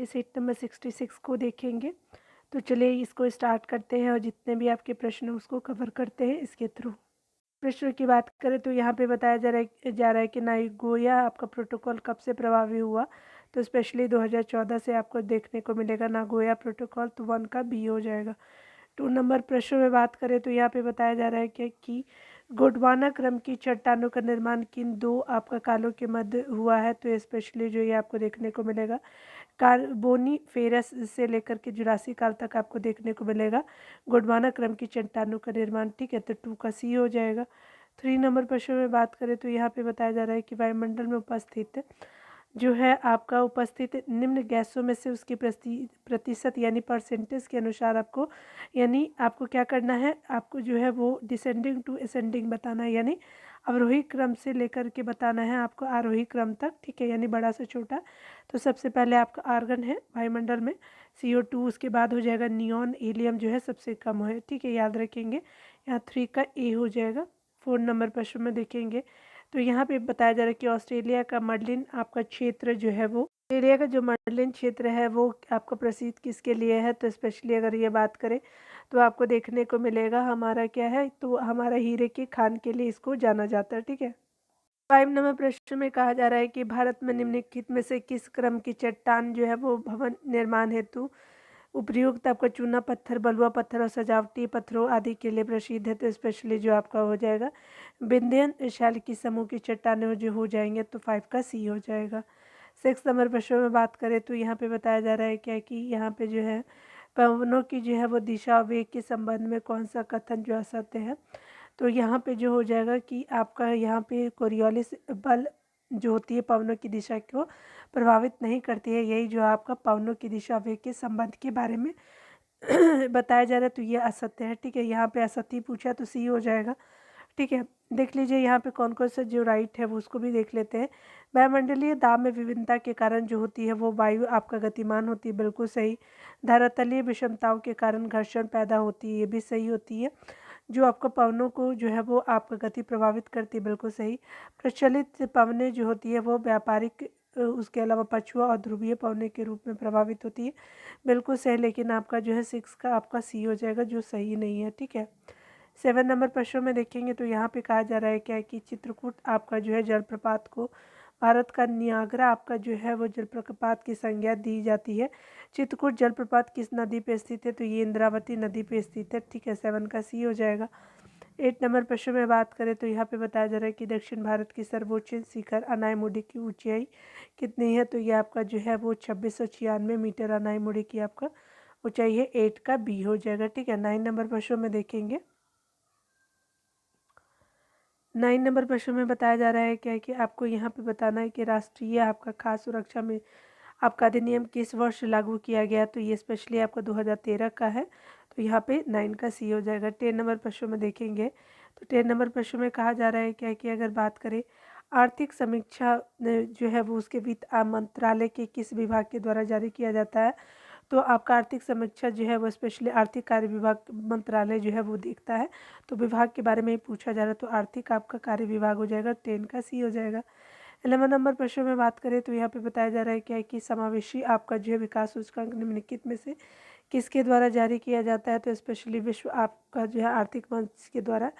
Seat number 66 को देखेंगे। तो चलिए इसको स्टार्ट करते हैं और जितने भी आपके प्रश्न हैं उसको कवर करते हैं इसके थ्रू। प्रश्न की बात करें तो यहाँ पे बताया जा रहा है कि नागोया आपका प्रोटोकॉल कब से प्रभावी हुआ। तो स्पेशली 2014 से आपको देखने को मिलेगा नागोया प्रोटोकॉल, तो 1 का बी हो जाएगा। 2 नंबर प्रश्न में बात करें तो यहाँ पे बताया जा रहा है कि गोंडवाना क्रम की चट्टानों का निर्माण किन 2 आपका कालों के मध्य हुआ है। तो स्पेशली जो ये आपको देखने को मिलेगा कार्बोनीफेरस से लेकर के जुरासिक काल तक आपको देखने को मिलेगा गोंडवाना क्रम की चट्टानों का निर्माण। ठीक है, तो 2 का सी हो जाएगा। 3 नंबर प्रश्न में बात करें तो यहाँ पे बताया जा रहा है कि वायुमंडल में उपस्थित जो है आपका उपस्थित निम्न गैसों में से उसकी प्रतिशत यानी परसेंटेज के अनुसार आपको क्या करना है, आपको जो है वो डिसेंडिंग टू असेंडिंग बताना है, यानी अवरोही क्रम से लेकर के बताना है आपको आरोही क्रम तक। ठीक है, यानी बड़ा से छोटा। तो सबसे पहले आपका आर्गन है वायुमंडल में CO2, उसके बाद हो जाएगा नियॉन, हीलियम जो है सबसे कम है। ठीक है, याद रखेंगे। यहाँ 3 का ए हो जाएगा। 4 नंबर प्रश्न में देखेंगे तो यहाँ पे बताया जा रहा है कि ऑस्ट्रेलिया का मर्लिन आपका क्षेत्र जो है वो ऑस्ट्रेलिया का जो मर्लिन क्षेत्र है वो आपको प्रसिद्ध किसके लिए है। तो स्पेशली अगर ये बात करें तो आपको देखने को मिलेगा हमारा क्या है, तो हमारा हीरे की खान के लिए इसको जाना जाता है। ठीक है, 5 नंबर प्रश्न में कहा जा रहा है कि भारत में निम्नलिखित में से किस क्रम की चट्टान जो है वो भवन निर्माण हेतु उपयुक्त आपका चूना पत्थर, बलुआ पत्थर और सजावटी पत्थरों आदि के लिए प्रसिद्ध है। तो स्पेशली जो आपका हो जाएगा विंध्यन शैल की समूह की चट्टानें जो हो जाएंगे, तो 5 का सी हो जाएगा। 6 नंबर प्रश्न में बात करें तो यहाँ पे बताया जा रहा है क्या कि यहाँ पे जो है पवनों की जो है वो दिशा और वेग के संबंध में कौन सा कथन जो असत्य है। तो यहाँ पे जो हो जाएगा कि आपका यहाँ पे कोरियोलिस बल जो होती है पवनों की दिशा को प्रभावित नहीं करती है, यही जो आपका पवनों की दिशा वेग के संबंध के बारे में बताया जा रहा है, तो ये असत्य है। ठीक है, यहाँ पे असत्य पूछा तो सी हो जाएगा। ठीक है, देख लीजिए यहाँ पे कौन कौन सा जो राइट है वो उसको भी देख लेते हैं। वायुमंडलीय दाब में विभिन्नता के कारण जो होती है वो वायु आपका गतिमान होती है, बिल्कुल सही। धरातलीय विषमताओं के कारण घर्षण पैदा होती है, ये भी सही होती है। जो आपका पवनों को जो है वो आपका गति प्रभावित करती है, बिल्कुल सही। प्रचलित पवनें जो होती है वो व्यापारिक उसके अलावा पछुआ और ध्रुवीय पवने के रूप में प्रभावित होती है, बिल्कुल सही। लेकिन आपका जो है 6 का आपका सी हो जाएगा, जो सही नहीं है। ठीक है, 7 नंबर प्रश्न में देखेंगे तो यहाँ पे कहा जा रहा है क्या कि चित्रकूट आपका जो है जलप्रपात को भारत का नियाग्रा आपका जो है वो जलप्रपात की संज्ञा दी जाती है। चित्रकूट जलप्रपात किस नदी पे स्थित है, तो ये इंद्रावती नदी पे स्थित है। ठीक है, 7 का सी हो जाएगा। 8 नंबर प्रश्न में बात करें तो यहाँ पे बताया जा रहा है कि दक्षिण भारत की सर्वोच्च शिखर अनायमुडी की ऊंचाई कितनी है। तो ये आपका जो है वो 2696 मीटर अनायमुडी की आपका ऊंचाई है। 8 का बी हो जाएगा। ठीक है, 9 नंबर प्रश्न में देखेंगे। 9 नंबर प्रश्न में बताया जा रहा है क्या कि आपको यहाँ पे बताना है कि राष्ट्रीय आपका खाद्य सुरक्षा में आपका अधिनियम किस वर्ष लागू किया गया। तो ये स्पेशली आपका 2013 का है, तो यहाँ पे 9 का सी हो जाएगा। 10 नंबर प्रश्न में देखेंगे तो 10 नंबर प्रश्न में कहा जा रहा है क्या कि अगर बात करें आर्थिक समीक्षा जो है वो उसके वित्त मंत्रालय के किस विभाग के द्वारा जारी किया जाता है। तो आपका आर्थिक समीक्षा जो है वो स्पेशली आर्थिक कार्य विभाग मंत्रालय जो है वो देखता है, तो विभाग के बारे में ही पूछा जा रहा है, तो आर्थिक आपका कार्य विभाग हो जाएगा। 10 का सी हो जाएगा। 11 नंबर प्रश्न में बात करें तो यहाँ पे बताया जा रहा है क्या है कि समावेशी आपका जो है विकास सूचकांक निम्नलिखित में से किसके द्वारा जारी किया जाता है। तो स्पेशली विश्व आपका जो है आर्थिक मंच के द्वारा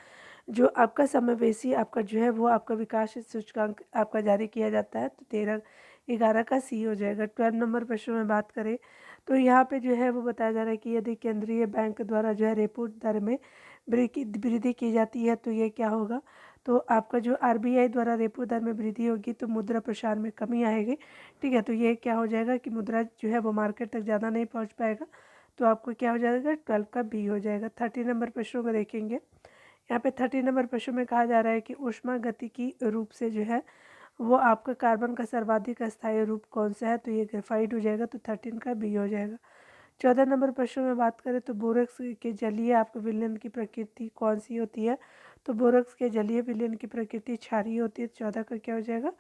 जो आपका समावेशी आपका जो है वो आपका विकास सूचकांक आपका जारी किया जाता है, तो 11 का सी हो जाएगा। 12 नंबर प्रश्न में बात करें तो यहाँ पे जो है वो बताया जा रहा है कि यदि केंद्रीय बैंक द्वारा जो है रेपो दर में वृद्धि की जाती है तो ये क्या होगा। तो आपका जो RBI द्वारा रेपो दर में वृद्धि होगी तो मुद्रा प्रसार में कमी आएगी। ठीक है, तो ये क्या हो जाएगा कि मुद्रा जो है वो मार्केट तक ज़्यादा नहीं पहुँच पाएगा, तो आपको क्या हो जाएगा 12 का बी हो जाएगा। 30 नंबर प्रश्नों को देखेंगे। यहाँ पे 30 नंबर प्रश्न में कहा जा रहा है कि ऊष्मागतिकी रूप से जो है वो आपका कार्बन का सर्वाधिक अस्थायी रूप कौन सा है। तो ये ग्रेफाइट हो जाएगा, तो 13 का बी हो जाएगा। 14 नंबर प्रश्न में बात करें तो बोरेक्स के जलीय आपके विलयन की प्रकृति कौन सी होती है। तो बोरेक्स के जलीय विलयन की प्रकृति क्षारीय होती है। 14 का क्या हो जाएगा,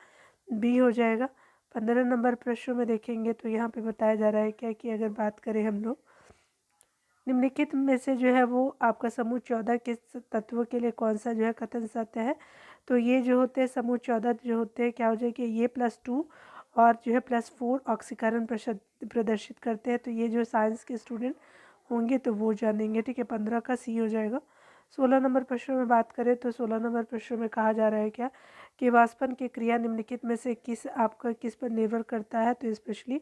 बी हो जाएगा। 15 नंबर प्रश्न में देखेंगे तो यहाँ पे बताया जा रहा है क्या कि अगर बात करें हम लोग निम्नलिखित में से जो है वो आपका समूह 14 के तत्वों के लिए कौन सा जो है कथन सत्य है। तो ये जो होते हैं समूह 14 जो होते हैं क्या हो जाएगा ये +2 और जो है +4 ऑक्सीकरण प्रदर्शित करते हैं। तो ये जो साइंस के स्टूडेंट होंगे तो वो जानेंगे, ठीक है। 15 का सी हो जाएगा। 16 नंबर प्रश्न में बात करें तो 16 नंबर प्रश्न में कहा जा रहा है क्या कि वाष्पन की क्रिया निम्नलिखित में से किस पर निर्भर करता है। तो स्पेशली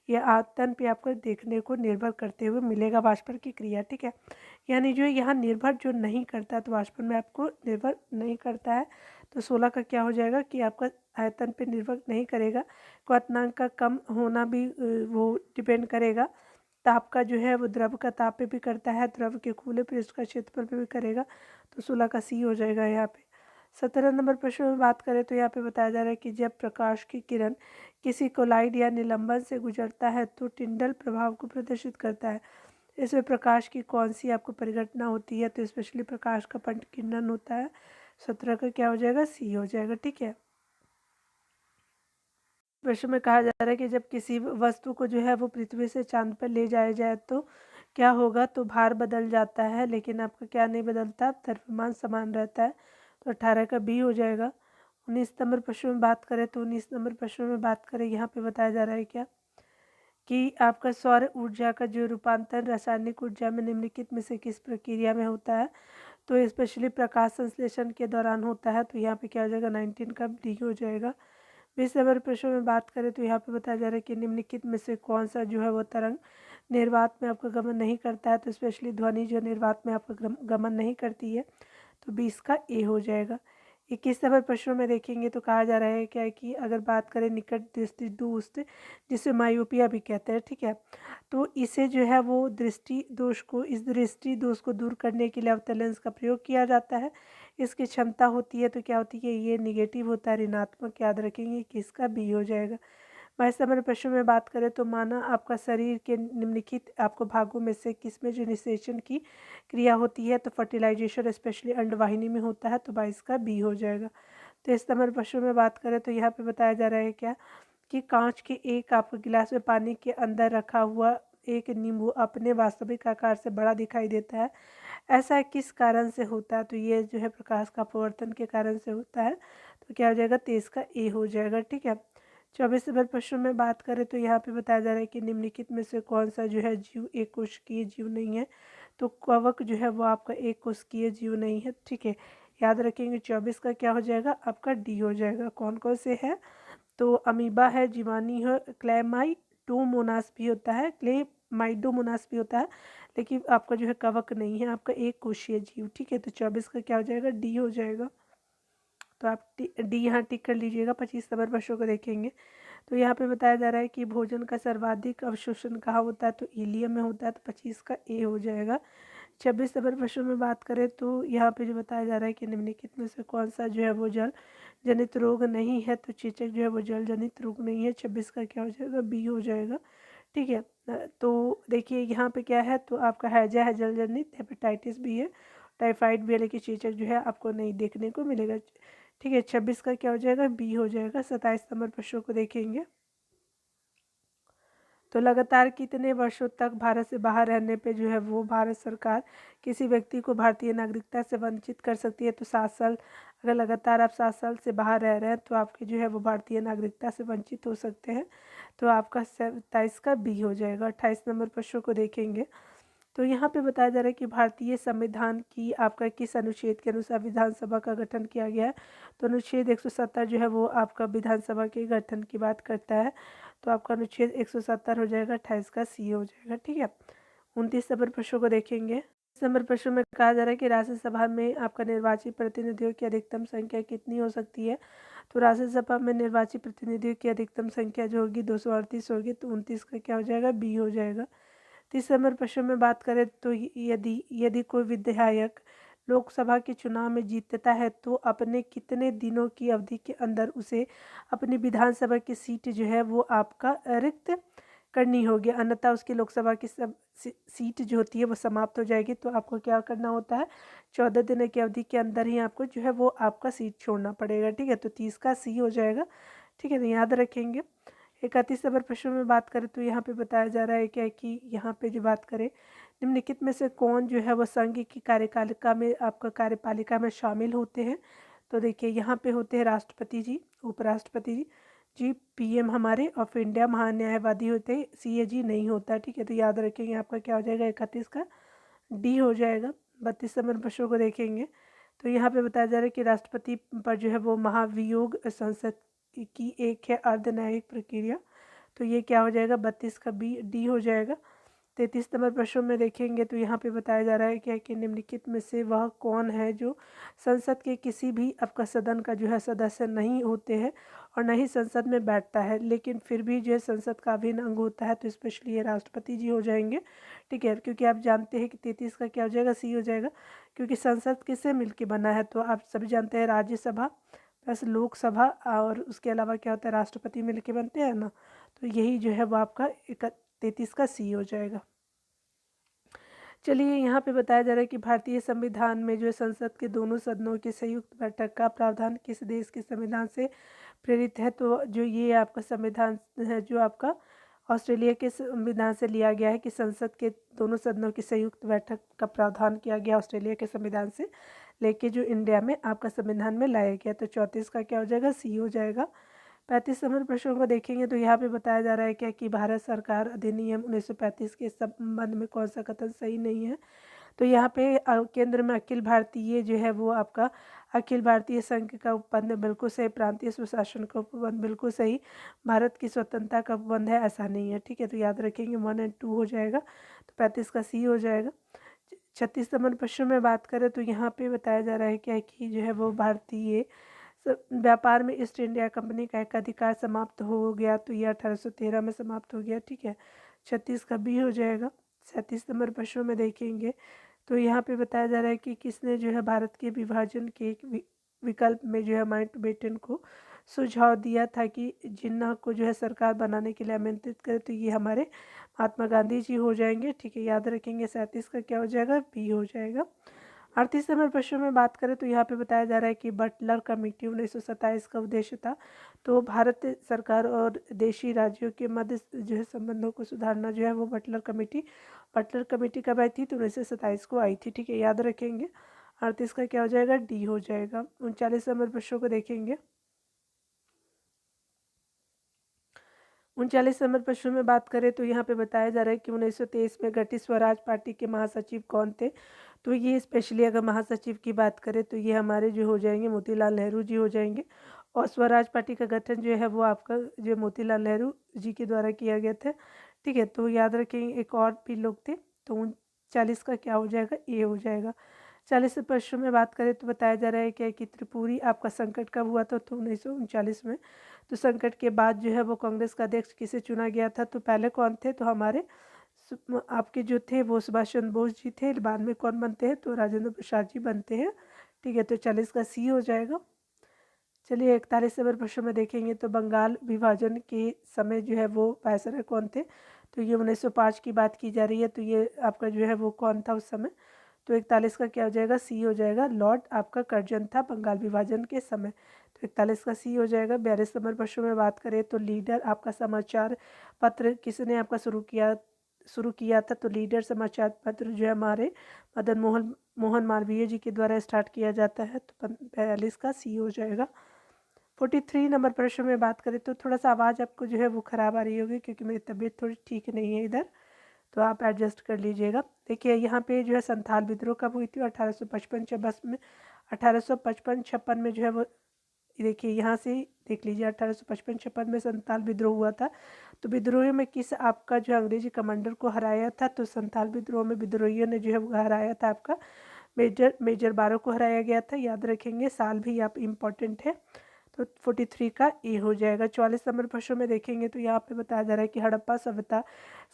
ये आयतन पे आपको देखने को निर्भर करते हुए मिलेगा वाष्पन की क्रिया, ठीक है। यानी जो यहाँ निर्भर जो नहीं करता तो वाष्पन में आपको निर्भर नहीं करता है। तो 16 का क्या हो जाएगा कि आपका आयतन पे निर्भर नहीं करेगा। क्वथनांक का कम होना भी वो डिपेंड करेगा। ताप का जो है वो द्रव का ताप पे भी करता है, द्रव के खुले पृष्ठ का क्षेत्रफल पे भी करेगा। तो 16 का सी हो जाएगा यहाँ पे। 17 नंबर प्रश्न में बात करें तो यहाँ पे बताया जा रहा है कि जब प्रकाश की किरण किसी कोलाइड या निलंबन से गुजरता है तो टिंडल प्रभाव को प्रदर्शित करता है। इसमें प्रकाश की कौन सी आपको परिघटना होती है। तो स्पेशली प्रकाश का पटकीर्णन होता है। 17 का क्या हो जाएगा, सी हो जाएगा, ठीक है। प्रश्न में कहा जा रहा है कि जब किसी वस्तु को जो है वो पृथ्वी से चांद पर ले जाया जाए तो क्या होगा। तो भार बदल जाता है, लेकिन आपका क्या नहीं बदलता, द्रव्यमान समान रहता है। तो 18 का बी हो जाएगा। 19 नंबर प्रश्न में बात करें तो 19 नंबर प्रश्न में बात करें, यहाँ पे बताया जा रहा है क्या कि आपका सौर ऊर्जा का जो रूपांतरण रासायनिक ऊर्जा में निम्नलिखित में से किस प्रक्रिया में होता है। तो स्पेशली प्रकाश संश्लेषण के दौरान होता है। तो यहाँ पे क्या हो जाएगा, 19 का डी हो जाएगा। 20 नंबर प्रश्न में बात करें तो यहाँ पे बताया जा रहा है कि निम्नलिखित में से कौन सा जो है वो तरंग निर्वात में आपका गमन नहीं करता है। तो स्पेशली ध्वनि जो निर्वात में आपका गमन नहीं करती है। तो 20 का ए हो जाएगा। 21 नंबर प्रश्नों में देखेंगे तो कहा जा रहा है क्या है कि अगर बात करें निकट दृष्टि दोस्त, जिसे मायोपिया भी कहते हैं, ठीक है। तो इसे जो है वो इस दृष्टि दोष को दूर करने के लिए अवतल लेंस का प्रयोग किया जाता है। इसकी क्षमता होती है तो क्या होती है, ये निगेटिव होता है, ऋणात्मक। याद रखेंगे कि इसका बी हो जाएगा। 22 नंबर प्रश्न में बात करें तो माना आपका शरीर के निम्नलिखित आपको भागों में से किस में जो निषेचन की क्रिया होती है। तो फर्टिलाइजेशन स्पेशली अंडवाहिनी में होता है। तो 22 का बी हो जाएगा। तो इस नंबर प्रश्न में बात करें तो यहाँ पे बताया जा रहा है क्या कि कांच के एक आपको गिलास में पानी के अंदर रखा हुआ एक नींबू अपने वास्तविक आकार से बड़ा दिखाई देता है। ऐसा किस कारण से होता है। तो ये जो है प्रकाश का अपवर्तन के कारण से होता है। तो क्या हो जाएगा, 23 का ए हो जाएगा, ठीक है। 24 नंबर प्रश्न में बात करें तो यहाँ पे बताया जा रहा है कि निम्नलिखित में से कौन सा जो है जीव एक कोशिकीय जीव नहीं है। तो कवक जो है वो आपका एक कोशिकीय जीव नहीं है, ठीक है। याद रखेंगे 24 का क्या हो जाएगा, आपका डी हो जाएगा। कौन कौन से है, तो अमीबा है, जीवानी है, क्लेमाइडोमोनास भी होता है, क्लेमाइडोमोनास भी होता है, लेकिन आपका जो है कवक नहीं है, आपका एक कोशीय जीव, ठीक है। तो 24 का क्या हो जाएगा, डी हो जाएगा। तो आप डी यहाँ टिक कर लीजिएगा। 25 नंबर प्रश्नों को देखेंगे तो यहाँ पे बताया जा रहा है कि भोजन का सर्वाधिक अवशोषण कहाँ होता है। तो इलियम में होता है। तो 25 का ए हो जाएगा। 26 नंबर प्रश्न में बात करें तो यहाँ पे जो बताया जा रहा है कि निम्नलिखित में से कौन सा जो है वो जल जनित रोग नहीं है। तो चेचक जो है वो जल जनित रोग नहीं है। 26 का क्या हो जाएगा, बी हो जाएगा, ठीक है। तो देखिए यहाँ पे क्या है, तो आपका हैजा है जल जनित, हेपेटाइटिस भी है, टाइफाइड भी है, लेकिन चेचक जो है आपको नहीं देखने को मिलेगा, ठीक है। 26 का क्या हो जाएगा, बी हो जाएगा। 27 नंबर प्रश्नों को देखेंगे तो लगातार कितने वर्षों तक भारत से बाहर रहने पे जो है वो भारत सरकार किसी व्यक्ति को भारतीय नागरिकता से वंचित कर सकती है। तो 7 साल, अगर लगातार आप 7 साल से बाहर रह रहे हैं तो आपके जो है वो भारतीय नागरिकता से वंचित हो सकते हैं। तो आपका 27 का बी हो जाएगा। 28 नंबर प्रश्नों को देखेंगे तो यहाँ पे बताया जा रहा है कि भारतीय संविधान की आपका किस अनुच्छेद के अनुसार विधानसभा का गठन किया गया है। तो अनुच्छेद 170 जो है वो आपका विधानसभा के गठन की बात करता है। तो आपका अनुच्छेद 170 हो जाएगा। 28 का सी हो जाएगा, ठीक है। 29 नंबर प्रश्नों को देखेंगे। इस नंबर प्रश्न में कहा जा रहा है कि राज्यसभा में आपका निर्वाचित प्रतिनिधियों की अधिकतम संख्या कितनी हो सकती है। तो राज्यसभा में निर्वाचित प्रतिनिधियों की अधिकतम संख्या जो होगी 238 होगी। तो 29 का क्या हो जाएगा, बी हो जाएगा। 30 नंबर प्रश्न में बात करें तो यदि यदि कोई विधायक लोकसभा के चुनाव में जीतता है तो अपने कितने दिनों की अवधि के अंदर उसे अपनी विधानसभा की सीट जो है वो आपका रिक्त करनी होगी, अन्यथा उसकी लोकसभा की सीट जो होती है वो समाप्त हो जाएगी। तो आपको क्या करना होता है, 14 दिनों की अवधि के अंदर ही आपको जो है वो आपका सीट छोड़ना पड़ेगा, ठीक है। तो 30 का सी हो जाएगा, ठीक है। तो याद रखेंगे। 31 नंबर प्रश्न में बात करें तो यहाँ पे बताया जा रहा है क्या कि यहाँ पे जो बात करें निम्नलिखित में से कौन जो है वो संघ की कार्यपालिका में आपका कार्यपालिका में शामिल होते हैं। तो देखिए यहाँ पे होते हैं राष्ट्रपति जी, उपराष्ट्रपति जी, जी पीएम हमारे ऑफ इंडिया महान्यायवादी होते हैं, सीएजी नहीं होता, ठीक है। तो याद रखेंगे आपका क्या हो जाएगा 31 का डी हो जाएगा। 32 नंबर प्रश्नों को देखेंगे तो यहाँ पे बताया जा रहा है कि राष्ट्रपति पर जो है वो महाभियोग संसद की एक है अर्धन्यायिक प्रक्रिया, तो ये क्या हो जाएगा 32 का बी डी हो जाएगा। 33 नंबर प्रश्न में देखेंगे तो यहाँ पे बताया जा रहा है क्या कि निम्नलिखित में से वह कौन है जो संसद के किसी भी आपका सदन का जो है सदस्य नहीं होते हैं और न ही संसद में बैठता है, लेकिन फिर भी जो है संसद का अभिन्न अंग होता है, तो स्पेशली ये राष्ट्रपति जी हो जाएंगे, ठीक है। क्योंकि आप जानते हैं कि 33 का क्या हो जाएगा सी हो जाएगा, क्योंकि संसद किससे मिलकर बना है, तो आप सभी जानते हैं राज्यसभा प्लस लोकसभा और उसके अलावा क्या होता है राष्ट्रपति मिलके बनते हैं ना, तो यही जो है वो आपका 33 का सी हो जाएगा। चलिए यहाँ पे बताया जा रहा है कि भारतीय संविधान में जो है संसद के दोनों सदनों की संयुक्त बैठक का प्रावधान किस देश के संविधान से प्रेरित है, तो जो ये आपका संविधान है जो आपका ऑस्ट्रेलिया के संविधान से लिया गया है कि संसद के दोनों सदनों की संयुक्त बैठक का प्रावधान किया गया ऑस्ट्रेलिया के संविधान से लेके जो इंडिया में आपका संविधान में लाया गया, तो 34 का क्या हो जाएगा सी हो जाएगा। 35 नंबर प्रश्नों को देखेंगे तो यहाँ पे बताया जा रहा है क्या कि भारत सरकार अधिनियम 1935 के संबंध में कौन सा कथन सही नहीं है, तो यहाँ पे केंद्र में अखिल भारतीय जो है वो आपका अखिल भारतीय संघ का उपबंध बिल्कुल सही, प्रांतीय सुशासन का उपबंध बिल्कुल सही, भारत की स्वतंत्रता का उपबंध है ऐसा नहीं है, ठीक है। तो याद रखेंगे 1 और 2 हो जाएगा, तो 35 का सी हो जाएगा। 36 नंबर प्रश्न में बात करें तो यहाँ पे बताया जा रहा है क्या कि जो है वो भारतीय व्यापार में ईस्ट इंडिया कंपनी का एक अधिकार समाप्त हो गया, तो ये 1813 में समाप्त हो गया, ठीक है। 36 का बी हो जाएगा। 37 नंबर प्रश्नों में देखेंगे तो यहाँ पे बताया जा रहा है कि किसने जो है भारत के विभाजन के एक विकल्प में जो है माउंटबेटन को सुझाव दिया था कि जिन्ना को जो है सरकार बनाने के लिए आमंत्रित करे, तो ये हमारे महात्मा गांधी जी हो जाएंगे, ठीक है। याद रखेंगे 37 का क्या हो जाएगा बी हो जाएगा। 38 नंबर प्रश्न में बात करें तो यहाँ पे बताया जा रहा है कि बटलर कमेटी 1927 का उद्देश्य था, तो भारत सरकार और देशी राज्यों के मध्य जो है संबंधों को सुधारना जो है वो बटलर कमेटी कब आई थी, तो 1927 को आई थी, ठीक है। याद रखेंगे 38 का क्या हो जाएगा डी हो जाएगा। 39 नंबर प्रश्नों को देखेंगे। 39 नंबर प्रश्न में बात करें तो यहाँ पे बताया जा रहा है कि 1923 में गठित स्वराज पार्टी के महासचिव कौन थे, तो ये स्पेशली अगर महासचिव की बात करें तो ये हमारे जो हो जाएंगे मोतीलाल नेहरू जी हो जाएंगे, और स्वराज पार्टी का गठन जो है वो आपका जो मोतीलाल नेहरू जी के द्वारा किया गया था, ठीक है। तो याद रखेंगे एक और भी लोग थे, तो 39 का क्या हो जाएगा ए हो जाएगा। 40 प्रश्न में बात करें तो बताया जा रहा है क्या कि त्रिपुरी आपका संकट कब हुआ था, तो 1939 में। तो संकट के बाद जो है वो कांग्रेस का अध्यक्ष किसे चुना गया था, तो पहले कौन थे, तो हमारे आपके जो थे वो सुभाष चंद्र बोस जी थे, बाद में कौन बनते हैं, तो राजेंद्र प्रसाद जी बनते हैं, ठीक है। तो 40 का सी हो जाएगा। चलिए 41 नंबर प्रश्न में देखेंगे तो बंगाल विभाजन के समय जो है वो वायसराय कौन थे, तो ये 1905 की बात की जा रही है, तो ये आपका जो है वो कौन था उस समय, तो 41 का क्या हो जाएगा सी हो जाएगा। लॉर्ड आपका कर्जन था बंगाल विभाजन के समय, तो 41 का सी हो जाएगा। 42 नंबर प्रश्न में बात करें तो लीडर आपका समाचार पत्र किसने आपका शुरू किया था, तो लीडर समाचार पत्र जो है हमारे मदन मोहन मालवीय जी के द्वारा स्टार्ट किया जाता है, तो 42 का सी हो जाएगा। 43 नंबर प्रश्न में बात करें तो थोड़ा सा आवाज़ आपको जो है वो ख़राब आ रही होगी क्योंकि मेरी तबीयत थोड़ी ठीक नहीं है इधर, तो आप एडजस्ट कर लीजिएगा। देखिए यहाँ पे जो है संथाल विद्रोह कब हुई थी, 1855-56 में, 1855-56 में जो है वो देखिए यहाँ से देख लीजिए 1855-56 में संथाल विद्रोह हुआ था, तो विद्रोह में किस आपका जो अंग्रेजी कमांडर को हराया था, तो संथाल विद्रोह में विद्रोहियों ने जो है वो हराया था आपका मेजर बारो को हराया गया था। याद रखेंगे साल भी आप इम्पॉर्टेंट है, तो 43 का ए हो जाएगा। 44 नंबर प्रश्न में देखेंगे तो यहाँ पे बताया जा रहा है कि हड़प्पा सभ्यता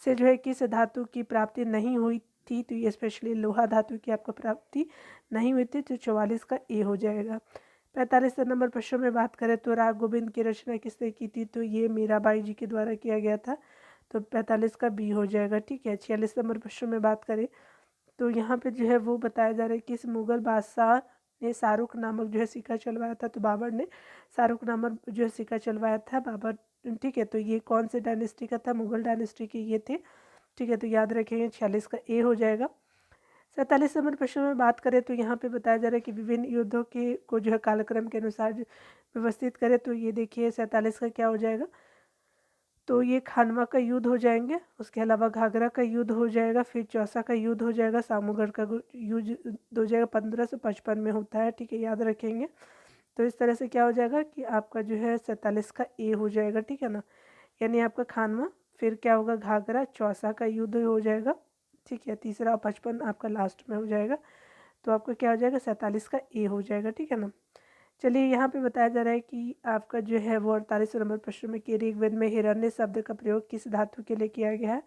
से जो है किस धातु की प्राप्ति नहीं हुई थी, तो ये स्पेशली लोहा धातु की आपको प्राप्ति नहीं हुई थी, तो 44 का ए हो जाएगा। 45 नंबर प्रश्न में बात करें तो राग गोविंद की रचना किसने की थी, तो ये मीराबाई जी के द्वारा किया गया था, तो 45 का बी हो जाएगा, ठीक है। 46 नंबर प्रश्न में बात करें तो यहाँ पे जो है वो बताया जा रहा है कि इस मुग़ल बादशाह ने शाहरुख नामक जो है सिक्का चलवाया था, तो बाबर ने शाहरुख नामक जो है सिक्का चलवाया था बाबर, ठीक है। तो ये कौन से डायनेस्टी का था, मुग़ल डायनेस्टी के ये थे, ठीक है। तो याद रखेंगे 46 का ए हो जाएगा। 47 नंबर प्रश्न में बात करें तो यहाँ पे बताया जा रहा है कि विभिन्न युद्धों के को जो है कालक्रम के अनुसार व्यवस्थित करें। तो ये देखिए 47 का क्या हो जाएगा, तो ये खानवा का युद्ध हो जाएंगे, उसके अलावा घाघरा का युद्ध हो जाएगा, फिर चौसा का युद्ध हो जाएगा, सामूगढ़ का युद्ध हो जाएगा, 1555 में होता है, ठीक है, याद रखेंगे। तो इस तरह से क्या हो जाएगा कि आपका जो है 47 का ए हो जाएगा, ठीक है ना, यानी आपका खानवा, फिर क्या होगा घाघरा, चौसा का युद्ध हो जाएगा, ठीक है, तीसरा और 55 आपका लास्ट में हो जाएगा। तो आपका क्या हो जाएगा 47 का ए हो जाएगा, ठीक है ना। चलिए यहाँ पे बताया जा रहा है कि आपका जो है वो 48 नंबर प्रश्न में कि ऋग्वेद में हिरण्य शब्द का प्रयोग किस धातु के लिए किया गया है।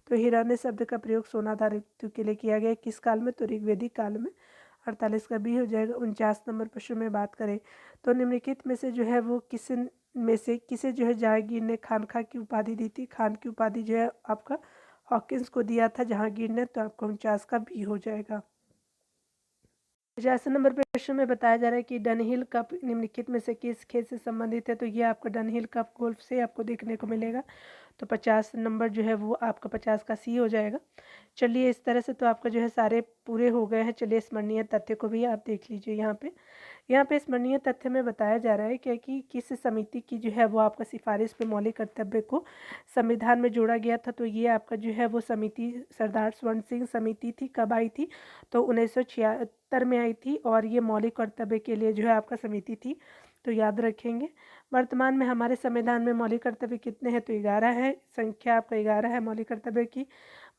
तो हिरण्य शब्द का प्रयोग सोना धातु के लिए किया गया है, किस काल में, तो ऋग्वेदिक काल में। 48 का बी हो जाएगा। 49 नंबर प्रश्न में बात करें तो निम्नलिखित में से जो है वो किसे जो है जहांगीर ने खानखा की उपाधि दी थी। खान की उपाधि जो है आपका हॉकिंस को दिया था जहांगीर ने, तो आपका 49 का बी हो जाएगा। 50 नंबर प्रश्न में बताया जा रहा है कि डनहिल कप निम्नलिखित में से किस खेल से संबंधित है। तो ये आपका डनहिल कप गोल्फ से आपको देखने को मिलेगा। तो 50 नंबर जो है वो आपका 50 का सी हो जाएगा। चलिए इस तरह से तो आपका जो है सारे पूरे हो गए हैं। चलिए स्मरणीय तथ्य को भी आप देख लीजिए। यहाँ पे स्मरणीय तथ्य में बताया जा रहा है क्या कि किस समिति की जो है वो आपका सिफारिश पे मौलिक कर्तव्य को संविधान में जोड़ा गया था। तो ये आपका जो है वो समिति सरदार स्वर्ण सिंह समिति थी। कब आई थी, तो 1976 में आई थी, और ये मौलिक कर्तव्य के लिए जो है आपका समिति थी, तो याद रखेंगे। वर्तमान में हमारे संविधान में मौलिक कर्तव्य कितने हैं, तो 11 है, संख्या आपका 11 है मौलिक कर्तव्य की।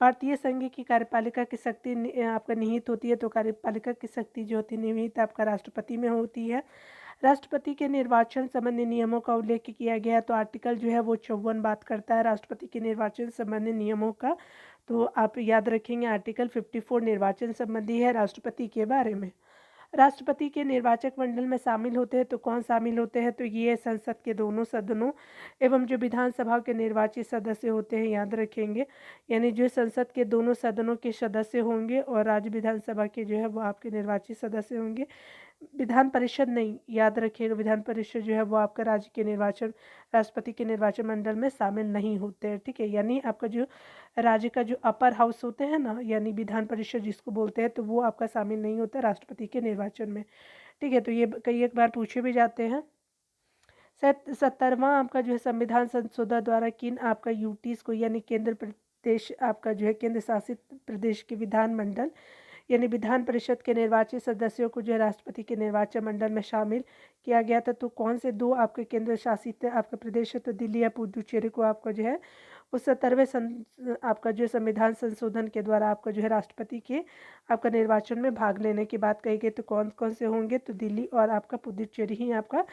भारतीय संघ की कार्यपालिका की शक्ति आपका निहित होती है। तो कार्यपालिका की शक्ति जो होती है निहित आपका राष्ट्रपति में होती है। राष्ट्रपति के निर्वाचन संबंधी नियमों का उल्लेख किया गया है। तो आर्टिकल जो है वो 54 बात करता है राष्ट्रपति के निर्वाचन संबंधी नियमों का। तो आप याद रखेंगे आर्टिकल 54 निर्वाचन संबंधी है राष्ट्रपति के बारे में। राष्ट्रपति के निर्वाचक मंडल में शामिल होते हैं, तो कौन शामिल होते हैं, तो ये संसद के दोनों सदनों एवं जो विधानसभा के निर्वाचित सदस्य होते हैं, याद रखेंगे, यानी जो संसद के दोनों सदनों के सदस्य होंगे और राज्य विधानसभा के जो है वो आपके निर्वाचित सदस्य होंगे। विधान परिषद नहीं, याद रखिएगा, विधान परिषद जो है वो आपका राज्य के निर्वाचन राष्ट्रपति के निर्वाचन मंडल में शामिल नहीं होते हैं, ठीक है। यानी आपका जो राज्य का जो अपर हाउस होते हैं ना, यानी विधान परिषद जिसको बोलते हैं, तो वो आपका शामिल नहीं होता राष्ट्रपति के निर्वाचन में, ठीक है। तो ये कई एक बार पूछे भी जाते हैं। 70वां आपका जो है संविधान संशोधन द्वारा किन आपका यूटीज को, यानी केंद्र प्रदेश आपका जो है केंद्र शासित प्रदेश के विधानमंडल यानी विधान परिषद के निर्वाचित सदस्यों को जो है राष्ट्रपति के निर्वाचन मंडल में शामिल किया गया था। तो कौन से दो आपके केंद्र शासित आपका प्रदेश है, तो दिल्ली या पुडुचेरी को आपका जो है उस 70वें आपका जो संविधान संशोधन के द्वारा आपका जो है राष्ट्रपति के आपका निर्वाचन में भाग लेने की बात कही गई। तो कौन कौन से होंगे, तो दिल्ली और आपका पुडुचेरी ही आपका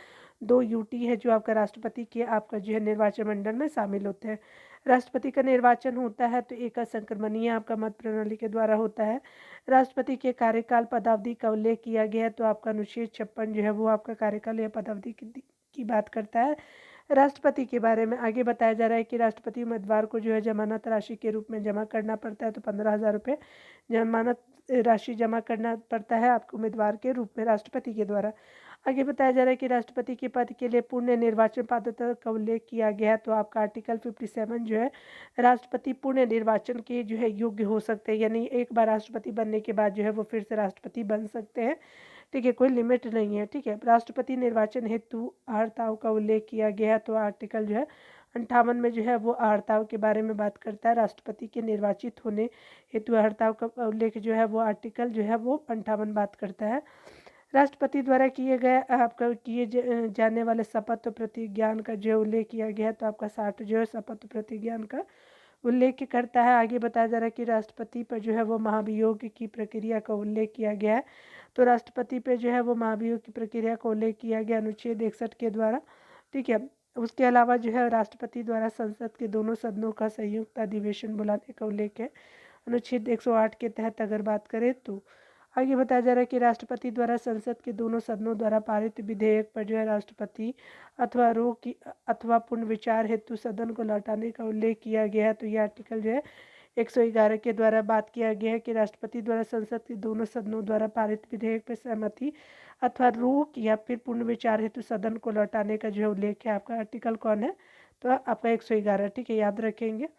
दो यूटी है जो आपका राष्ट्रपति के आपका जो है निर्वाचन मंडल में शामिल होते हैं। राष्ट्रपति का निर्वाचन होता है तो एक संक्रमणीय आपका मत प्रणाली के द्वारा होता है। राष्ट्रपति के कार्यकाल पदावधि का उल्लेख किया गया है। तो आपका अनुच्छेद 56 जो है वो आपका कार्यकाल या पदावधि की बात करता है। राष्ट्रपति के बारे में आगे बताया जा रहा है कि राष्ट्रपति उम्मीदवार को जो है जमानत राशि के रूप में जमा करना पड़ता है। तो 15,000 रुपये जमानत राशि जमा करना पड़ता है आपको उम्मीदवार के रूप में राष्ट्रपति के द्वारा। आगे बताया जा रहा है कि राष्ट्रपति के पद के लिए पूर्ण निर्वाचन पात्रता का उल्लेख किया गया है। तो आपका आर्टिकल 57 जो है राष्ट्रपति पूर्ण निर्वाचन के जो है योग्य हो सकते हैं, यानी एक बार राष्ट्रपति बनने के बाद जो है वो फिर से राष्ट्रपति बन सकते हैं, ठीक है, कोई लिमिट नहीं है, ठीक है। राष्ट्रपति निर्वाचन हेतु अर्हताओं का उल्लेख किया गया है। तो आर्टिकल जो है 58 में जो है वो अर्हताओं के बारे में बात करता है। राष्ट्रपति के निर्वाचित होने हेतु अर्हताओं का उल्लेख जो है वो आर्टिकल जो है वो 58 बात करता है। राष्ट्रपति द्वारा किए जाने वाले शपथ प्रतिज्ञान का जो उल्लेख किया गया है। तो आपका 60 जो है शपथ प्रतिज्ञान का उल्लेख करता है। आगे बताया जा रहा है कि राष्ट्रपति पर जो है वो महाभियोग की प्रक्रिया का उल्लेख किया गया है। तो राष्ट्रपति पे जो है वो महाभियोग की प्रक्रिया का उल्लेख किया गया अनुच्छेद 61 के द्वारा, ठीक है। उसके अलावा जो है राष्ट्रपति द्वारा संसद के दोनों सदनों का संयुक्त अधिवेशन बुलाने का उल्लेख है अनुच्छेद 108 के तहत अगर बात करें तो। आगे बताया जा रहा है कि राष्ट्रपति द्वारा संसद के दोनों सदनों द्वारा पारित विधेयक पर जो है राष्ट्रपति अथवा रोक अथवा पुनर्विचार हेतु सदन को लौटाने का उल्लेख किया गया है। तो यह आर्टिकल जो है 111 के द्वारा बात किया गया है कि राष्ट्रपति द्वारा संसद के दोनों सदनों द्वारा पारित विधेयक पर सहमति अथवा रोक या फिर पुनर्विचार हेतु सदन को लौटाने का जो उल्लेख है। आपका आर्टिकल कौन है, तो आपका 111, ठीक है, याद रखेंगे।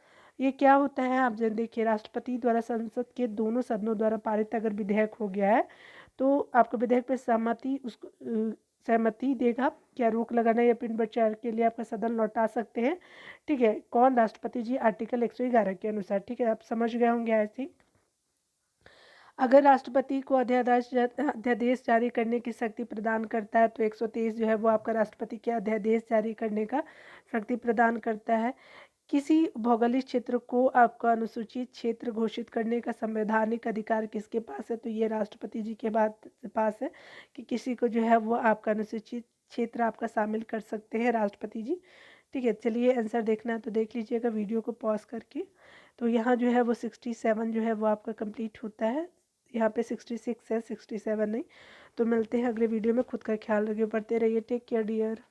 ये क्या होता है आप जन देखिए, राष्ट्रपति द्वारा संसद के दोनों सदनों द्वारा पारित अगर विधेयक हो गया है तो आपको विधेयक पर सहमति देगा, क्या रोक लगाना या पुनर्विचार के लिए आपका सदन लौटा सकते हैं। ठीक है, कौन? राष्ट्रपति जी, आर्टिकल 111 के अनुसार। ठीक है, आप समझ गए होंगे आई थिंक। अगर राष्ट्रपति को अध्यादेश जारी करने की शक्ति प्रदान करता है तो 123 जो है वो आपका राष्ट्रपति के अध्यादेश जारी करने का शक्ति प्रदान करता है। किसी भौगोलिक क्षेत्र को आपका अनुसूचित क्षेत्र घोषित करने का संवैधानिक अधिकार किसके पास है? तो ये राष्ट्रपति जी के पास है कि किसी को जो है वो आपका अनुसूचित क्षेत्र आपका शामिल कर सकते हैं राष्ट्रपति जी। ठीक है, चलिए आंसर देखना है तो देख लीजिएगा वीडियो को पॉज करके। तो यहाँ जो है वो 67 जो है वो आपका कंप्लीट होता है, यहाँ पे 66 है, 67 नहीं। तो मिलते हैं अगले वीडियो में, खुद का ख्याल रखिए, पढ़ते रहिए, टेक केयर डियर।